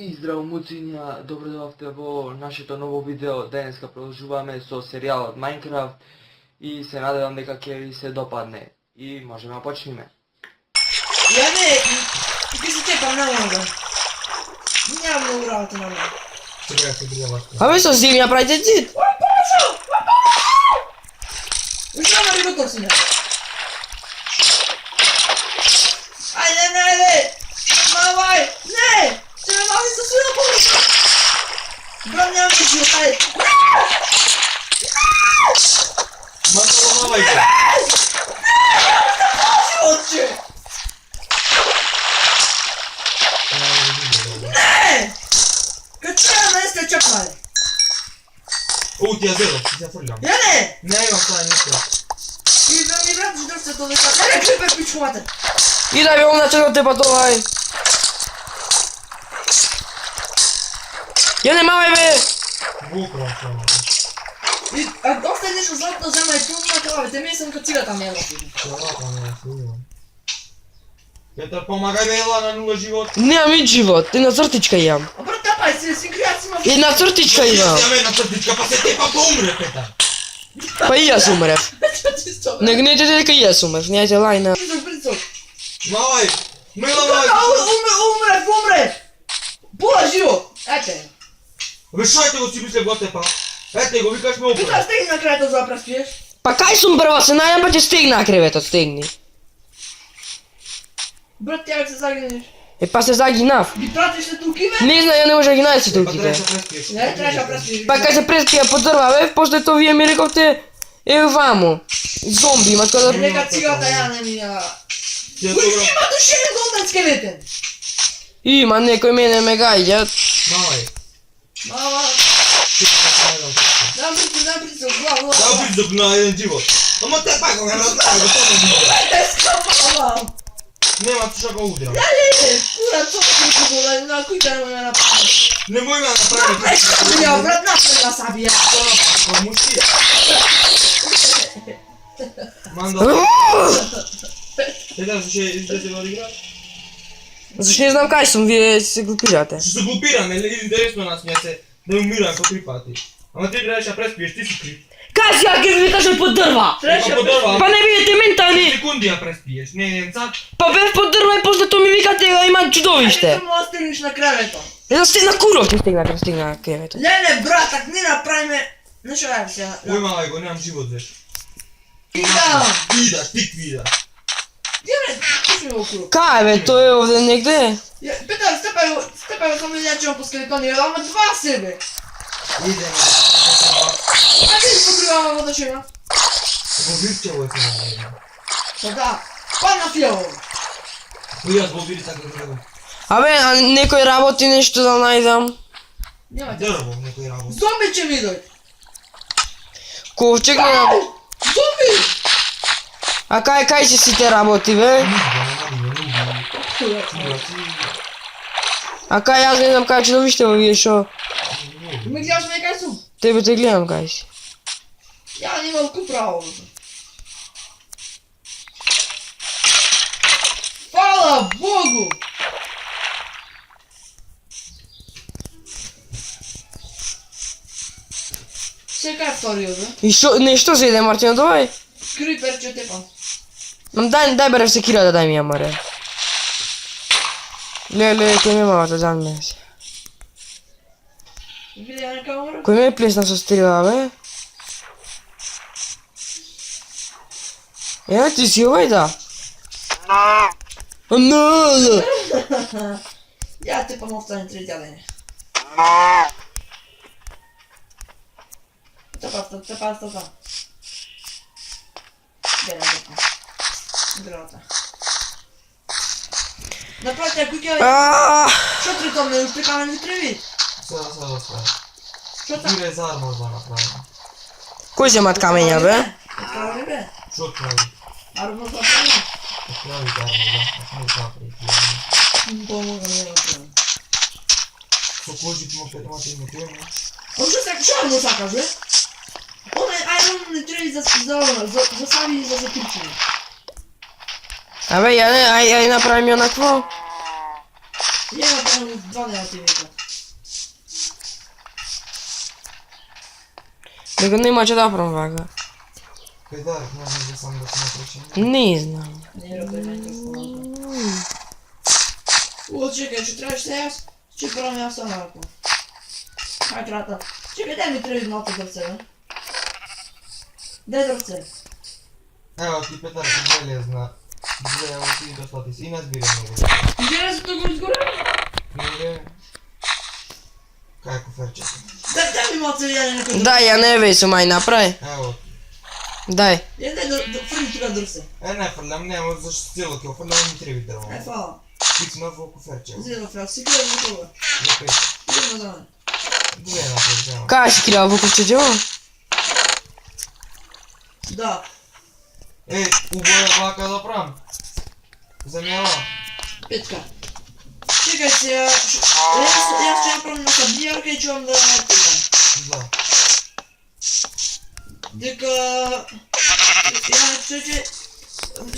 И здраво муцинја, добродојавте во нашето ново видео. Денеска продолжуваме со серијалот Minecraft и се надевам дека ќе ви се допадне. И можеме да почнеме. Я не, ти се тепам на много. Нямам много работа на мен. Сега се брива. Абе со зимја правите зид. Ой, Пашо! Ушама ли го тосиме? Ајде, не, ајде! Мавај! Не! Ще ме мази со свина помощ! Брат, нямам ти живот, ајде! Мандало мавајте! Животче! Не! Kad ću ja neste čepale? У, ти ја зело, ти ја фрлям. Ja ne! Не имам тоа ништо. I da mi vratiš da se to neka... Ne, klipeš pičku mater! И да ви ом начинал те патовај. Ја не мавај бе. Буквално само. I dosta je nešto zlatno zemlja i tu na кравите, ми sam kad cigata mi je Чалата не служам. Петар, помагај бе, ела на нула живот. Немам и живот, една цртичка имам. A brate, tapaj se, si krijac ima... Една цртичка имам. Ја ме на цртичка, па се тепа па умре, Петар. Па и јас умрев. Čisto. Не гнете дека и јас умрев, нејте лајна. Brzo. Мавај, мила Kako мавај. umre! Pola život! Ete. Бе, шајте го си мисле го тепа. Ете го, викаш ме опра. Puta stegni na kraj to zapraspiješ. Па кај сум прва се најдам па ќе стегна креветот, стегни. Brat, jak se zagineš? Е па се загинав. Bi pratiš se tu kive? Не знам, ја не може да ги најдете Па туките. треба да преспиеш. Ne, trebaš da prespiš. Па кај се преспија по дрва, бе, после тоа вие ми рековте е ваму. Зомби има така да... Neka cigata ja ne mi ja... Ти ја Uj, добро. ima tu še jedan golden skeleten! Има некој мене ме гаѓат. Мавај. Mama, Ти ќе се најдам. dam pritisak, glavu. Да близок на еден живот. Ама те пак го не разбрав, го тоа не знам. Eska, mama! Нема што го удрам. Ja ne, kura, co ti tu bola, na kuj da me napravi? Не мој ме направи. Već kuja, brat, napred nas sabija. Тоа мушки. Мандал. Сега ще излезе да игра. Зашто не знам кај сум, вие се глупирате. Ще се глупира, нели интересно нас ми е се да умирам по 3 пати. Ама ти трябваше да преспиеш, ти си крив. Кај си ја ќе ви кажам по дрва? Treća Па подорва. Па не бидете ментални. Секунди ја преспиеш. Не, цак. Па бев по дрва и после тоа ми викате да имам чудовиште. Samo ostaviš na krevetu. Е да стегна куров ќе стегна кога стегна кревето. Ne, brat, tak ne napravi me... Znaš ovaj se... Ој малај го, немам живот веш. Ida! Видаш, тик видаш. Gdje me... Puši me u kuru. Кај бе, тој е овде негде? Petar, stepaj samo lječevom po skeletoni, ali ima dva sebe. Идеме. A ti pogrivamo da će ima? Во вирчево е се. Pa da. Pa na fjovo. Кој јас во вири така гледам. Абе, а некој работи нешто да најдам. Nema te. Дрво некој работа. Zombi će mi doći. Ковчег не... Zombi! А кај се сите работи бе? А кај јас не знам кај чудовиште во вие шо? Mi gledaš me kaj su? Тебе те гледам кај си. Ja nimam ku pravo. Hvala Bogu! Sve kaj stvorio, bro? И шо, нешто се иде Мартино, давај. Creeper će te pa. Мам дај бере секира да дај ми ја море. Леле, кој ме мавата замне се. Vidi ja neka umra? Кој ме плесна со стрела бе? Ева ти си овај да? Не. Ja te pa ostanem treća lenje. Te pa sta. Berem te pa. Grota. Napravite ako kjoj... Što tri to me uštekane mi trebi? Сега. Što tam? Вире за армор да направим. Кој земат камења бе? Pravi be? Што прави? Armo za pravi? Прави армор, да. Не запри. Pomoga mi je napravim. Со кожик му пет мати му тема. On što armo sakaš be? Onaj iron ne trebi za savi i za zakrčenje. Абе, ја направим ја накво. Nie ma tam dwa negatywnika. Dacă nu-i mai ce da promovagă. Păi da, nu am zis să am dat să mă Не знаю. Не роби Майнкрафт. О, чекай, що треба ще аз? Чи пора м'ясо нарко? Хай крата. Чекай, дай ми три малко дърце, бе. Дай дърце. Evo ti Petar se željezna. Evo ti dostati si i nazbiraj mogu. Збирай се тук изгоре. Mire. Kaj je kuferčeta? Дай ми малко яде некој. Daj, ja ne vej su mai napravi. Evo. Daj. Я дай да фрли тука дърце. Ne frljam, nema zašto cijelo kilo, frljam mi trebi drvo. Ай, фала. Ti si novo kuferče. Зело фрак, си кога за кога. Ne pet. Идем за мен. Dve napred, evo. Kaj si kirao vuku će djelo? Да. Ej, uboja vlaka da pram. Zamjela. Петка. Чекай се, јас ќе направам на сабијарка и ќе вам да питам. Da. Дека...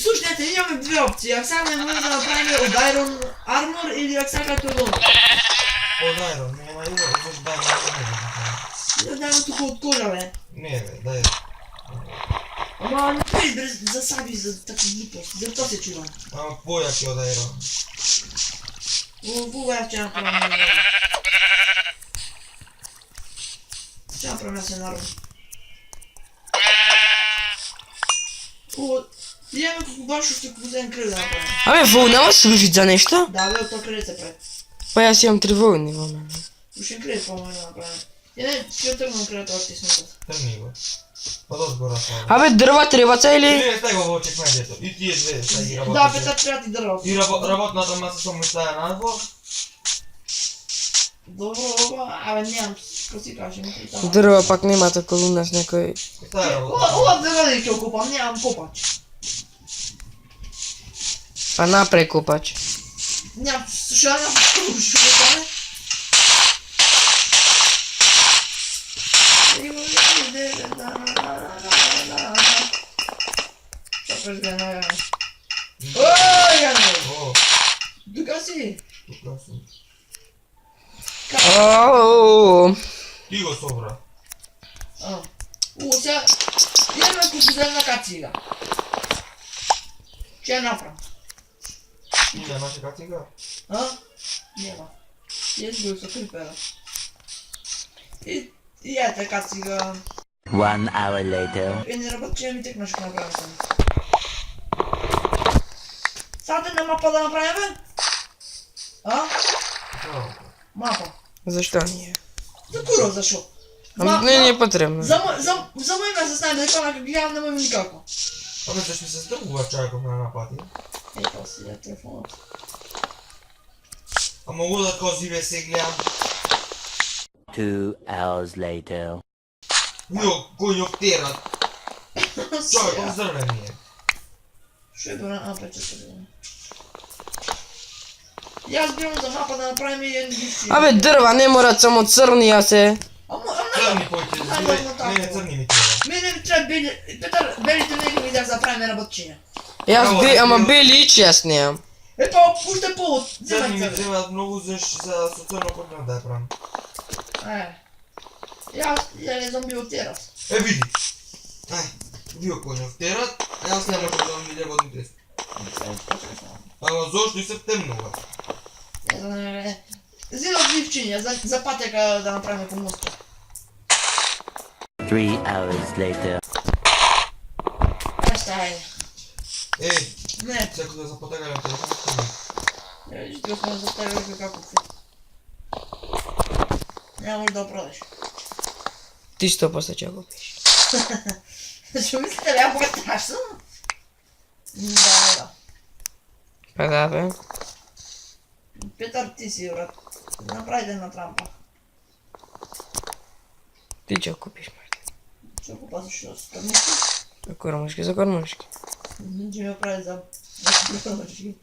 Слушайте, имаме две опции. Ако сега не може да направим от Iron Armor или ако сакате от Iron. Od Iron, nema igra, uzeš daj Да дадем тук от кожа, бе. Ne, be, daj. Ама не пей бе, за саби, за такви глупости. За то се чувам. Ama bojak je od Iron. Кога аз ќе направам... Ќе направим јас една армор. Имаме колко баш още кузен кръг да направим. Абе, вълна служит за нещо? Да, бе, от то кръг се прави. Па аз имам 3 вълни във мен. Ушен кръг по-моему да направим. И не, ще отръгнем кръг още смятат. Trni go. Pa dođi gora sada. Абе, дърва трябваца или? Ili staj go ovo ček medjeto. I ti je dve staj rabot. Да, Петър, трябва ти дърва. I rabotната masa samo staja na dvor. Добро, абе, нямам, какво си кажем. Дърва пак нема такова у нас някой. Staja rabot. Ова дърва не ќе окупам, нямам копач. Па напред копач. Нямам сушана, ще го стане. Чакаш го една яна. Ой, яна! O, Тука си! tuka sam. Ооо. Ti go sobra. Сега имаме кукузена кацига. Ще я направим. Ti je naša kaciga? Няма. Есть бил са крипера. И ето кацига. 1 hour later. Не работи, че ми текна ще направим сами. Сате на мапа да направим, бе? Bravo. Мапа. Защо не? За куро, защо? Ама не е потребно. За мой месец знае да дека как гледам, нема ми никако. A myślisz, mi się zdrugła czajków na napady? Ей, това си е телефонът. A mogu da ko zive se gledam? 2 hours later. Jo, ko jo vterat. Čajkom zdrven je. Ще бъда печата. И аз бирам за мапа да направим и един гифти. Абе, дърва не морат само църни, а се. Crni pojte, ne crni mi treba. Мене ми трябва бели... Петър, белите нека ми да направим работчиня. Ама бели и че аз нямам. Ето, пуща повод. Crni mi Вземай treba mnogo za crno kod da je pravim. Я не знам бил терас. E vidi. Aj, bio konja vterat, a ja se ne možem da vam vidje vodni test. Ама защо и септември? Не знам, взимам гифчиня за пътека да направим по моста. 3 hours later. Айде. Ей, Не, всяко да запотегали на телефон. виж, тук сме заставили какако. Няма може да оправдаш. Ти 100% че го пиш. Що мислите, бе, по-страшно? Да. Па да, бе. Петър, ти си, брат. Направите една трампа. Ти че го купиш, Марти? Ще го пазиш с кърмички. За кормушки. Ще ми оправи за кърмички.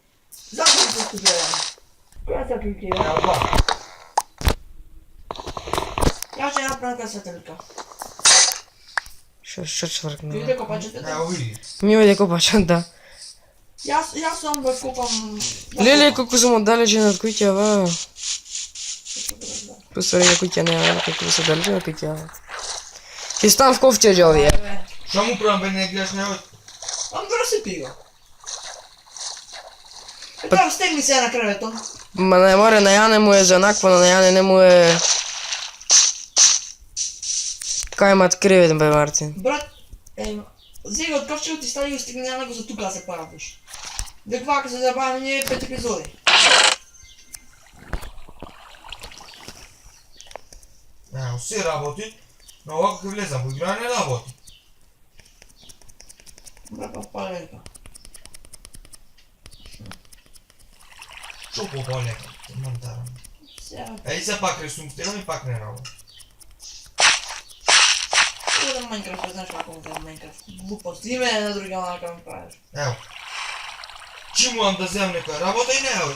За кърмички гледам. Коя са кърмички? Ела, Я ще направя къде сателика. Що чвъркна? Видите копачите? evo vidi. Ми веде копача, да. Ja sam go kupam... Леле, колко съм отдалече на кутя, ва. Посмотри на кутя, не, колко са далече на кутя. Ще стам в ковче, Джови. Що му правим, бе, не гледаш него? Ам разсипи го. Така, стегни се на кревето. Ма не море, на Яне му е за наква, на Яне не му е... Така имат кревет, бе, Мартин. Брат, вземи от ковчето и стани го стигни на него за тук да се правиш. Деквака се забавим ние 5 епизоди. Все работи, но ако влезам по игра не работи. Брат, паленка. Що по-лека? Монтарам. Сега, Ей, сега пак рисувам стигам и пак не работи. това да Майнкрафт, не знаеш какво му да Майнкрафт. Глупост, име на другия малка ми правиш. Ево. Чи му да вземам нека работа и не, бе.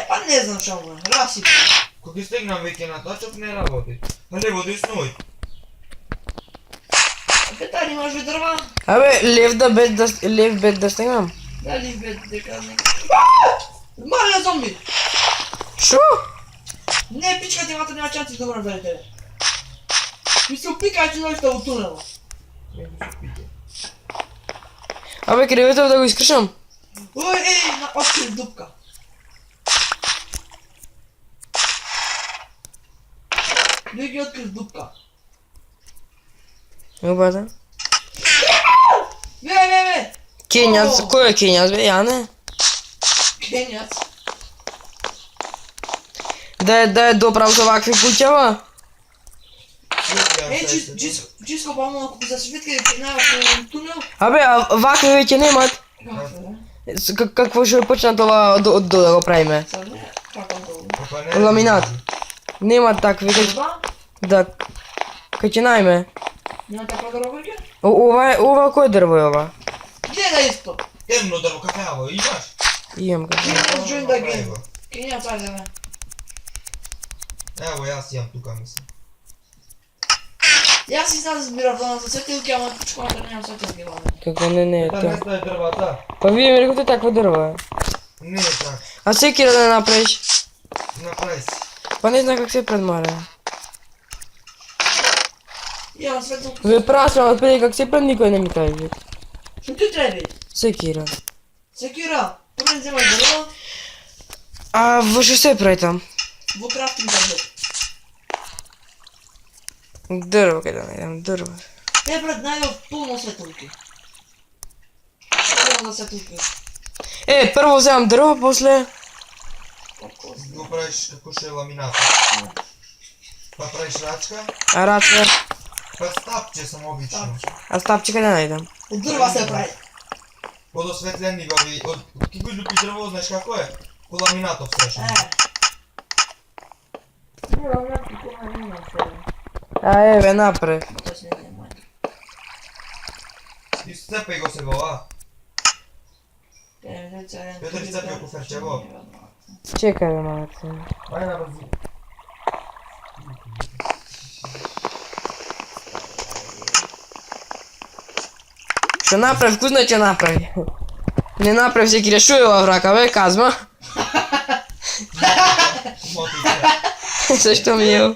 Па не знам що му е, разсипи. Кога стигнам веќе на тачок не работи. А лево десно и. Петари, имаш ли дърва? Абе, лев бед да стигнам. Дали бе, дека не... Маля зомби! Шо? Не, пичка ти мата няма чанци да добре тебе. Ми се опикай, че нощта от тунела. Не го се пита. Абе, креветов да го изкръшам. Ой, на открив дупка. Дай ги открив дупка. Обада. Бе! Кеняц, О! кой е кеняц, бе, Яне? Кеняц. Да е доправ за вакви кутява. Чиско по-малко, ако за светка да минава в тунел. Абе, а вакви вече немат. Какво ще почна това да го правиме? Ламинат. Нема такви, да. Качинайме. Няма такова дорога ли? Ова кое дърво е ова? Где да исто? Темно дърво какаво, имаш? Имам какво. Кеняц join the game. Кеняц, айде бе. Ево, аз имам тука мисля. И аз си знам да сбира в дона за светилки, ама пичката нямам светилки, бе. Какво не е Там то? место е дървата. Па вие ми рекоте такво дърво е. Не е так. А всеки да направиш. Направи си. Па не знам как се предмаря. И аз светилки. Вие прашвам отпреди как се пред никой не ми каже. Що ти трябва? Секира. Секира, първо вземай дърво, А въже се прави там? во крафтинг таблет. Дърво, къде да найдем дърво. Брат, найдох пълно светилки. Пълно светилки. Първо вземам дърво, после... Го правиш како ще е ламината. Па правиш рачка, А рачка. па стапче само обично. А стапче къде найдем? От дърва се прави. Од осветлени баби, од ки го люпи дрво, знаеш како е? Ко ламинатов страшно. Бе, напред. И сцепај го се ова. Петър, сцепи го коферче во. Чекай, бе, малце. Ајде на бързи. Ще направи, вкусно че направи. Не направи всеки решуе във врака, бе, казва. Мотите. Също ми е.